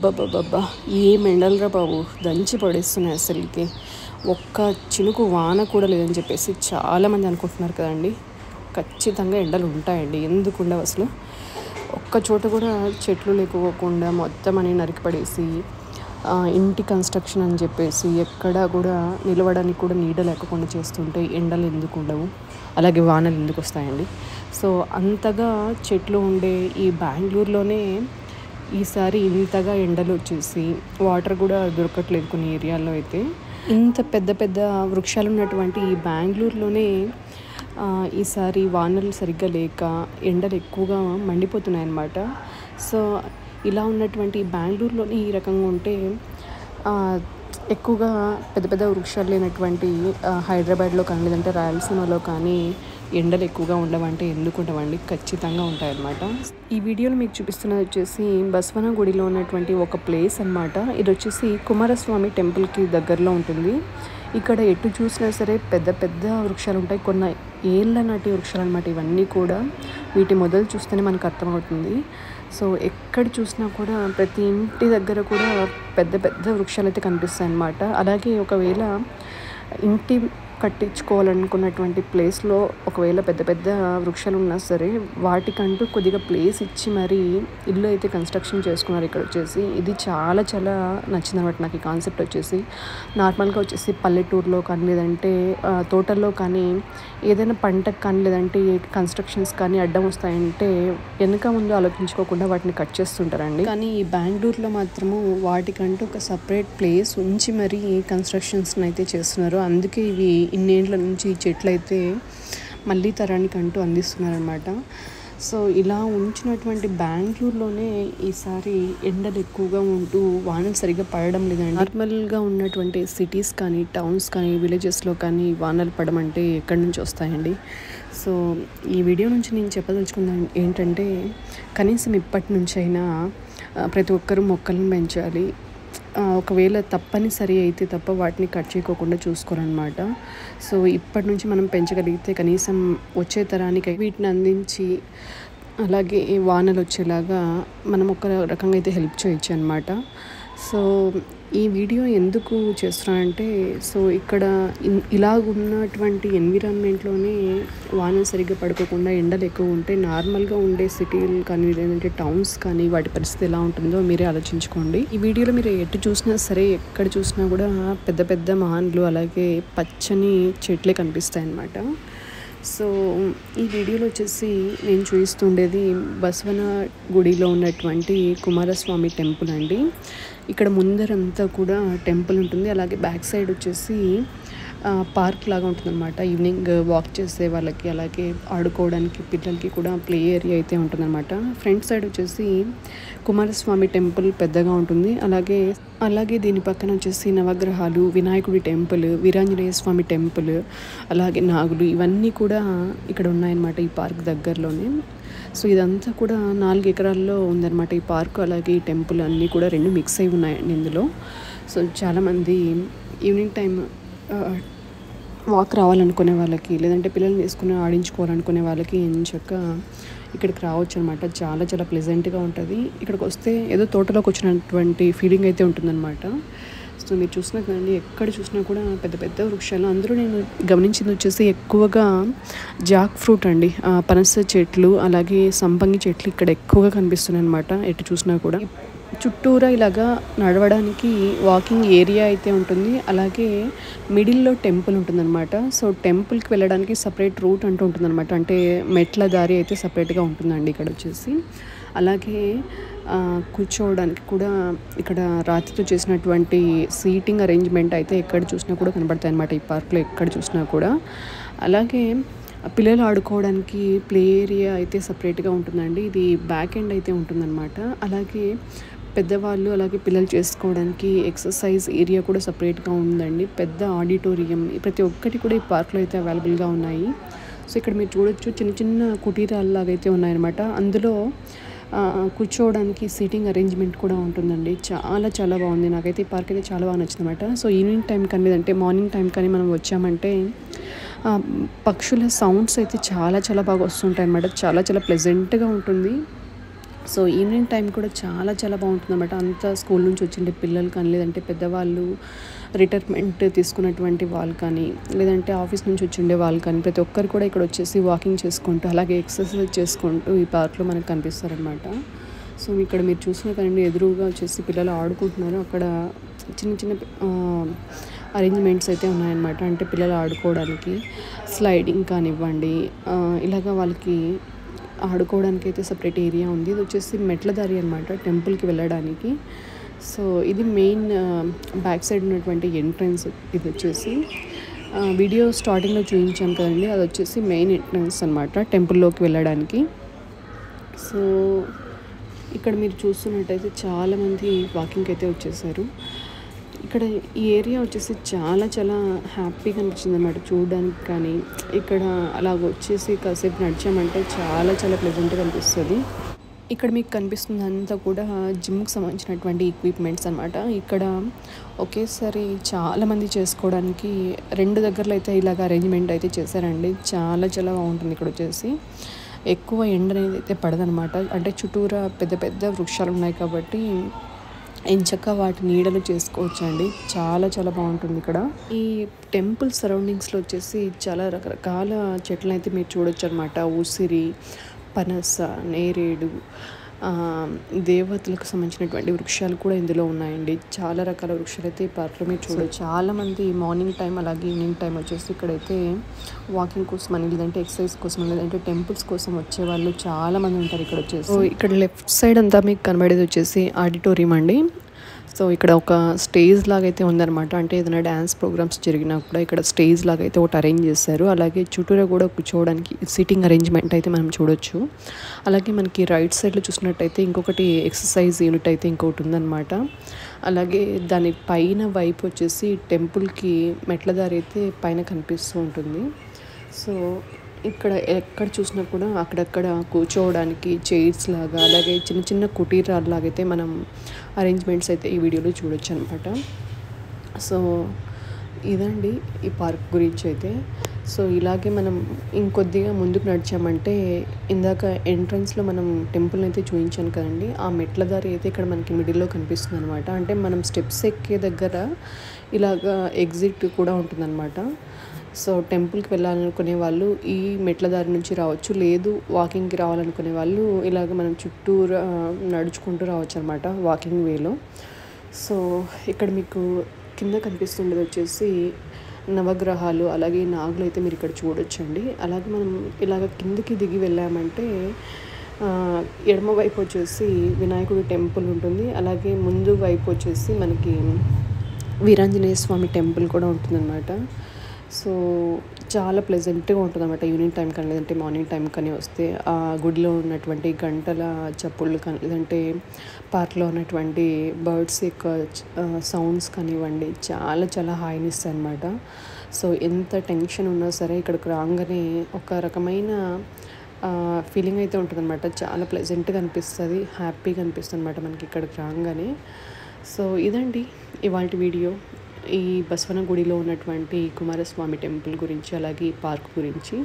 అబ్బబ్బబ్బబ్బా! ఏం ఎండలురా బాబు! దంచి పడేస్తున్నాయి అసలకి. ఒక్క చినుకు వాన కూడా లేదని చెప్పేసి చాలామంది అనుకుంటున్నారు కదండీ! ఖచ్చితంగా ఎండలు ఉంటాయండి. ఎందుకు ఉండవు అసలు? ఒక్క చోట కూడా చెట్లు లేకపోకుండా మొత్తం అన్ని నరికి పడేసి ఇంటి కన్స్ట్రక్షన్ అని చెప్పేసి ఎక్కడా కూడా నిలవడానికి కూడా నీడ లేకుండా చేస్తుంటే ఎండలు ఎందుకు ఉండవు? అలాగే వానలు ఎందుకు వస్తాయండి? సో అంతగా చెట్లు ఉండే ఈ బెంగుళూరులోనే ఈసారి ఇంతగా ఎండలు వచ్చేసి వాటర్ కూడా దొరకట్లేదు కొన్ని ఏరియాల్లో అయితే. ఇంత పెద్ద పెద్ద వృక్షాలు ఉన్నటువంటి ఈ బెంగుళూరులోనే ఈసారి వానలు సరిగ్గా లేక ఎండలు ఎక్కువగా మండిపోతున్నాయి అన్నమాట. సో ఇలా ఉన్నటువంటి బెంగుళూరులోనే ఈ రకంగా ఉంటే ఎక్కువగా పెద్ద పెద్ద వృక్షాలు లేనటువంటి హైదరాబాద్లో కానీ లేదంటే రాయలసీమలో కానీ ఎండలు ఎక్కువగా ఉండవంటే ఎందుకు ఉండవండి? ఖచ్చితంగా ఉంటాయన్నమాట. ఈ వీడియోలో మీకు చూపిస్తున్నది వచ్చేసి బసవన గుడిలో ఉన్నటువంటి ఒక ప్లేస్ అన్నమాట. ఇది వచ్చేసి కుమారస్వామి టెంపుల్కి దగ్గరలో ఉంటుంది. ఇక్కడ ఎటు చూసినా సరే పెద్ద పెద్ద వృక్షాలు ఉంటాయి. కొన్ని ఏళ్ళ నాటి వృక్షాలు అన్నమాట ఇవన్నీ కూడా. వీటి మొదలు చూస్తేనే మనకు అర్థమవుతుంది. సో ఎక్కడ చూసినా కూడా ప్రతి ఇంటి దగ్గర కూడా పెద్ద పెద్ద వృక్షాలు అయితే కనిపిస్తాయి అన్నమాట. అలాగే ఒకవేళ ఇంటి కట్టించుకోవాలనుకున్నటువంటి ప్లేస్లో ఒకవేళ పెద్ద పెద్ద వృక్షాలు ఉన్నా సరే వాటికంటూ కొద్దిగా ప్లేస్ ఇచ్చి మరీ ఇల్లు అయితే కన్స్ట్రక్షన్ చేసుకున్నారు ఇక్కడ వచ్చేసి. ఇది చాలా చాలా నచ్చింది అనమాట నాకు ఈ కాన్సెప్ట్ వచ్చేసి. నార్మల్గా వచ్చేసి పల్లెటూరులో కానీ లేదంటే తోటల్లో కానీ ఏదైనా పంటకు కానీ లేదంటే కన్స్ట్రక్షన్స్ కానీ అడ్డం వస్తాయంటే వెనక ముందు ఆలోచించుకోకుండా వాటిని కట్ చేస్తుంటారండి. కానీ ఈ బెంగుళూరులో మాత్రము వాటికంటూ ఒక సపరేట్ ప్లేస్ ఉంచి మరీ కన్స్ట్రక్షన్స్ని అయితే చేస్తున్నారు. అందుకే ఇవి ఇన్నేళ్ల నుంచి ఈ చెట్లు అయితే మళ్ళీ తరానికి అంటూ అందిస్తున్నారనమాట. సో ఇలా ఉంచినటువంటి బెంగుళూరులోనే ఈసారి ఎండలు ఎక్కువగా ఉంటూ వానలు సరిగ్గా పడడం లేదండి. నార్మల్గా ఉన్నటువంటి సిటీస్ కానీ టౌన్స్ కానీ విలేజెస్లో కానీ వానలు పడమంటే ఎక్కడి నుంచి వస్తాయండి? సో ఈ వీడియో నుంచి నేను చెప్పదలుచుకున్నాను ఏంటంటే కనీసం ఇప్పటి నుంచైనా ప్రతి ఒక్కరూ మొక్కలను పెంచాలి. ఒకవేళ తప్పనిసరి అయితే తప్ప వాటిని కట్ చేయకోకుండా చూసుకోవాలన్నమాట. సో ఇప్పటి నుంచి మనం పెంచగలిగితే కనీసం వచ్చే తరానికి వీటిని అందించి అలాగే వానలు వచ్చేలాగా మనం ఒక రకంగా అయితే హెల్ప్ చేయొచ్చు అన్నమాట. సో ఈ వీడియో ఎందుకు చేస్తున్నానంటే సో ఇక్కడ ఇలాగున్నటువంటి ఎన్విరాన్మెంట్లోనే వానలు సరిగ్గా పడుకోకుండా ఎండలు ఎక్కువ ఉంటే నార్మల్గా ఉండే సిటీలు కానీ లేదంటే టౌన్స్ కానీ వాటి పరిస్థితి ఎలా ఉంటుందో మీరే ఆలోచించుకోండి. ఈ వీడియోలో మీరు ఎటు చూసినా సరే ఎక్కడ చూసినా కూడా పెద్ద పెద్ద మహాన్లు అలాగే పచ్చని చెట్లే కనిపిస్తాయి అన్నమాట. సో ఈ వీడియోలో వచ్చేసి నేను చూపిస్తుండేది బసవన గుడిలో ఉన్నటువంటి కుమారస్వామి టెంపుల్ అండి. ఇక్కడ ముందరంతా కూడా టెంపుల్ ఉంటుంది. అలాగే బ్యాక్ సైడ్ వచ్చేసి పార్క్ లాగా ఉంటుందన్నమాట. ఈవినింగ్ వాక్ చేసే వాళ్ళకి అలాగే ఆడుకోవడానికి పిల్లలకి కూడా ప్లే ఏరియా అయితే ఉంటుందన్నమాట. ఫ్రంట్ సైడ్ వచ్చేసి కుమారస్వామి టెంపుల్ పెద్దగా ఉంటుంది. అలాగే దీని పక్కన వచ్చేసి నవగ్రహాలు, వినాయకుడి టెంపుల్, వీరాంజనేయ స్వామి టెంపుల్, అలాగే నాగులు ఇవన్నీ కూడా ఇక్కడ ఉన్నాయన్నమాట ఈ పార్క్ దగ్గరలోనే. సో ఇదంతా కూడా 4 ఎకరాల్లో ఉందన్నమాట ఈ పార్క్ అలాగే ఈ టెంపుల్ అన్నీ కూడా 2 మిక్స్ అయి ఉన్నాయండి ఇందులో. సో చాలామంది ఈవినింగ్ టైం వాక్ రావాలనుకునే వాళ్ళకి లేదంటే పిల్లల్ని తీసుకుని ఆడించుకోవాలనుకునే వాళ్ళకి ఎంచక్కా ఇక్కడికి రావచ్చు అనమాట. చాలా చాలా ప్లెజెంట్గా ఉంటుంది. ఇక్కడికి వస్తే ఏదో తోటలోకి వచ్చినటువంటి ఫీలింగ్ అయితే ఉంటుందన్నమాట. సో మీరు చూసినా కానీ ఎక్కడ చూసినా కూడా పెద్ద పెద్ద వృక్షాలు. అందులో నేను గమనించింది వచ్చేసి ఎక్కువగా జాక్ ఫ్రూట్ అండి, పనస చెట్లు అలాగే సంపంగి చెట్లు ఇక్కడ ఎక్కువగా కనిపిస్తున్నాయి అనమాట. ఎటు చూసినా కూడా చుట్టూరా ఇలాగా నడవడానికి వాకింగ్ ఏరియా అయితే ఉంటుంది. అలాగే మిడిల్లో టెంపుల్ ఉంటుందన్నమాట. సో టెంపుల్కి వెళ్ళడానికి సపరేట్ రూట్ అంటూ ఉంటుందన్నమాట. అంటే మెట్ల దారి అయితే సపరేట్గా ఉంటుందండి ఇక్కడ వచ్చేసి. అలాగే కూర్చోవడానికి కూడా ఇక్కడ రాతితో చేసినటువంటి సీటింగ్ అరేంజ్మెంట్ అయితే ఎక్కడ చూసినా కూడా కనబడతాయి అన్నమాట ఈ పార్క్లో ఎక్కడ చూసినా కూడా. అలాగే పిల్లలు ఆడుకోవడానికి ప్లే ఏరియా అయితే సపరేట్గా ఉంటుందండి. ఇది బ్యాక్ ఎండ్ అయితే ఉంటుందన్నమాట. అలాగే పెద్దవాళ్ళు అలాగే పిల్లలు చేసుకోవడానికి ఎక్సర్సైజ్ ఏరియా కూడా సపరేట్గా ఉందండి. పెద్ద ఆడిటోరియం ప్రతి ఒక్కటి కూడా ఈ పార్క్లో అయితే అవైలబుల్గా ఉన్నాయి. సో ఇక్కడ మీరు చూడొచ్చు చిన్న చిన్న కుటీరాల్లాగా అయితే ఉన్నాయన్నమాట. అందులో కూర్చోవడానికి సీటింగ్ అరేంజ్మెంట్ కూడా ఉంటుందండి. చాలా చాలా బాగుంది. నాకైతే ఈ పార్క్ అయితే చాలా బాగా నచ్చిందన్నమాట. సో ఈవినింగ్ టైం కానీ లేదంటే మార్నింగ్ టైం కానీ మనం వచ్చామంటే పక్షుల సౌండ్స్ అయితే చాలా చాలా బాగా వస్తుంటాయి అన్నమాట. చాలా చాలా ప్లెజెంట్గా ఉంటుంది. సో ఈవినింగ్ టైం కూడా చాలా చాలా బాగుంటుందన్నమాట. అంతా స్కూల్ నుంచి వచ్చిండే పిల్లలు కానీ, లేదంటే పెద్దవాళ్ళు రిటైర్మెంట్ తీసుకున్నటువంటి వాళ్ళు కానీ, లేదంటే ఆఫీస్ నుంచి వచ్చిండే వాళ్ళు కానీ, ప్రతి ఒక్కరు కూడా ఇక్కడ వచ్చేసి వాకింగ్ చేసుకుంటూ, అలాగే ఎక్సర్సైజ్ చేసుకుంటూ ఈ పార్క్లో మనకు కనిపిస్తారనమాట. సో ఇక్కడ మీరు చూసిన కానీ ఎదురుగా వచ్చేసి పిల్లలు ఆడుకుంటున్నారు. అక్కడ చిన్న చిన్న అరేంజ్మెంట్స్ అయితే ఉన్నాయన్నమాట. అంటే పిల్లలు ఆడుకోవడానికి స్లైడింగ్ కానివ్వండి, ఇలాగ వాళ్ళకి ఆడుకోవడానికి అయితే సపరేట్ ఏరియా ఉంది. ఇది వచ్చేసి మెట్ల దారి అనమాట టెంపుల్కి వెళ్ళడానికి. సో ఇది మెయిన్ బ్యాక్ సైడ్ ఉన్నటువంటి ఎంట్రన్స్. ఇది వచ్చేసి వీడియో స్టార్టింగ్లో చూపించాను కదండి, అది వచ్చేసి మెయిన్ ఎంట్రన్స్ అనమాట టెంపుల్లోకి వెళ్ళడానికి. సో ఇక్కడ మీరు చూస్తున్నట్టయితే చాలామంది వాకింగ్కి అయితే వచ్చేసారు. ఇక్కడ ఈ ఏరియా వచ్చేసి చాలా చాలా హ్యాపీగా అనిపించింది అనమాట చూడడానికి. కానీ ఇక్కడ అలాగ వచ్చేసి కాసేపు నడిచామంటే చాలా చాలా ప్లెజెంట్గా అనిపిస్తుంది. ఇక్కడ మీకు కనిపిస్తుంది అంతా కూడా జిమ్కి సంబంధించినటువంటి ఎక్విప్మెంట్స్ అనమాట. ఇక్కడ ఒకేసారి చాలామంది చేసుకోవడానికి 2 దగ్గరలో అయితే ఇలాగ అరేంజ్మెంట్ అయితే చేశారండి. చాలా చాలా బాగుంటుంది. ఇక్కడ వచ్చేసి ఎక్కువ ఎండ అనేది అయితే పడదనమాట. అంటే చుట్టూరా పెద్ద పెద్ద వృక్షాలు ఉన్నాయి కాబట్టి ఎంచక్క వాటి నీడలు చేసుకోవచ్చండి. చాలా చాలా బాగుంటుంది ఇక్కడ. ఈ టెంపుల్ సరౌండింగ్స్లో వచ్చేసి చాలా రకరకాల చెట్లు అయితే మీరు చూడొచ్చు అనమాట. ఉసిరి, పనస, నేరేడు, దేవతలకు సంబంధించినటువంటి వృక్షాలు కూడా ఇందులో ఉన్నాయండి. చాలా రకాల వృక్షాలు అయితే ఈ పార్క్లో మీరు చూడొచ్చు. చాలామంది మార్నింగ్ టైం అలాగే ఈవినింగ్ టైం వచ్చేసి ఇక్కడైతే వాకింగ్ కోసం అని, లేదంటే ఎక్సర్సైజ్ కోసం, లేదంటే టెంపుల్స్ కోసం వచ్చే వాళ్ళు చాలామంది ఉంటారు ఇక్కడ వచ్చేసి. ఇక్కడ లెఫ్ట్ సైడ్ అంతా మీకు కనబడేది వచ్చేసి ఆడిటోరియం అండి. సో ఇక్కడ ఒక స్టేజ్ లాగా అయితే ఉందన్నమాట. అంటే ఏదైనా డ్యాన్స్ ప్రోగ్రామ్స్ జరిగినా కూడా ఇక్కడ స్టేజ్ లాగా అయితే ఒకటి అరేంజ్ చేశారు. అలాగే చుట్టూరా కూడా కూర్చోవడానికి సిట్టింగ్ అరేంజ్మెంట్ అయితే మనం చూడొచ్చు. అలాగే మనకి రైట్ సైడ్లో చూసినట్టయితే ఇంకొకటి ఎక్సర్సైజ్ యూనిట్ అయితే ఇంకొకటి ఉందన్నమాట. అలాగే దాని పైన వైపు వచ్చేసి టెంపుల్కి మెట్ల దారి అయితే పైన కనిపిస్తూ ఉంటుంది. సో ఇక్కడ ఎక్కడ చూసినా కూడా అక్కడక్కడ కూర్చోవడానికి చైర్స్ లాగా, అలాగే చిన్న చిన్న కుటీరాలు లాగైతే మనం అరేంజ్మెంట్స్ అయితే ఈ వీడియోలో చూడొచ్చు అనమాట. సో ఇదండి ఈ పార్క్ గురించి అయితే. సో ఇలాగే మనం ఇంకొద్దిగా ముందుకు నడిచామంటే, ఇందాక ఎంట్రన్స్లో మనం టెంపుల్ని అయితే చూపించాను కదండి, ఆ మెట్ల దారి అయితే ఇక్కడ మనకి మిడిల్లో కనిపిస్తుంది అనమాట. అంటే మనం స్టెప్స్ ఎక్కే దగ్గర ఇలాగా ఎగ్జిట్ కూడా ఉంటుందన్నమాట. సో టెంపుల్కి వెళ్ళాలనుకునే వాళ్ళు ఈ మెట్ల దారి నుంచి రావచ్చు. లేదు వాకింగ్కి రావాలనుకునే వాళ్ళు ఇలాగ మనం చుట్టూరా నడుచుకుంటూ రావచ్చు అనమాట వాకింగ్ వేలో. సో ఇక్కడ మీకు కింద కనిపిస్తుండేది వచ్చేసి నవగ్రహాలు, అలాగే నాగులు అయితే మీరు ఇక్కడ చూడొచ్చండి. అలాగే మనం ఇలాగ కిందకి దిగి వెళ్ళామంటే ఎడమ వైపు వచ్చేసి వినాయకుడి టెంపుల్ ఉంటుంది. అలాగే ముందు వైపు వచ్చేసి మనకి వీరాంజనేయ స్వామి టెంపుల్ కూడా ఉంటుందన్నమాట. సో చాలా ప్లెజెంట్గా ఉంటుంది అన్నమాట. ఈవినింగ్ టైం కానీ, లేదంటే మార్నింగ్ టైం కానీ వస్తే ఆ గుడిలో ఉన్నటువంటి గంటల చప్పుళ్ళు కానీ, లేదంటే పార్క్లో ఉన్నటువంటి బర్డ్స్ యొక్క సౌండ్స్ కానివ్వండి, చాలా చాలా హాయినిస్తాయి అన్నమాట. సో ఎంత టెన్షన్ ఉన్నా సరే ఇక్కడికి రాగానే ఒక రకమైన ఫీలింగ్ అయితే ఉంటుందన్నమాట. చాలా ప్లెజెంట్గా అనిపిస్తుంది, హ్యాపీగా అనిపిస్తుంది అనమాట మనకి ఇక్కడికి రాగానే. సో ఇదండి ఇవాళ వీడియో. ఈ బసవన గుడిలో ఉన్నటువంటి కుమారస్వామి టెంపుల్ గురించి, అలాగే ఈ పార్క్ గురించి.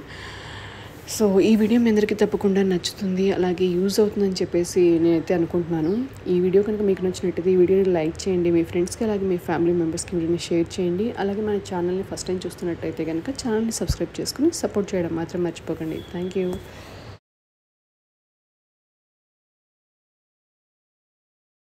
సో ఈ వీడియో మీ అందరికీ తప్పకుండా నచ్చుతుంది, అలాగే యూజ్ అవుతుందని చెప్పేసి నేనైతే అనుకుంటున్నాను. ఈ వీడియో కనుక మీకు నచ్చినట్టయితే ఈ వీడియోని లైక్ చేయండి, మీ ఫ్రెండ్స్కి అలాగే మీ ఫ్యామిలీ మెంబర్స్కి వీడియోని షేర్ చేయండి. అలాగే మన ఛానల్ని ఫస్ట్ టైం చూస్తున్నట్టయితే కనుక ఛానల్ని సబ్స్క్రైబ్ చేసుకుని సపోర్ట్ చేయడం మాత్రం మర్చిపోకండి. Thank you.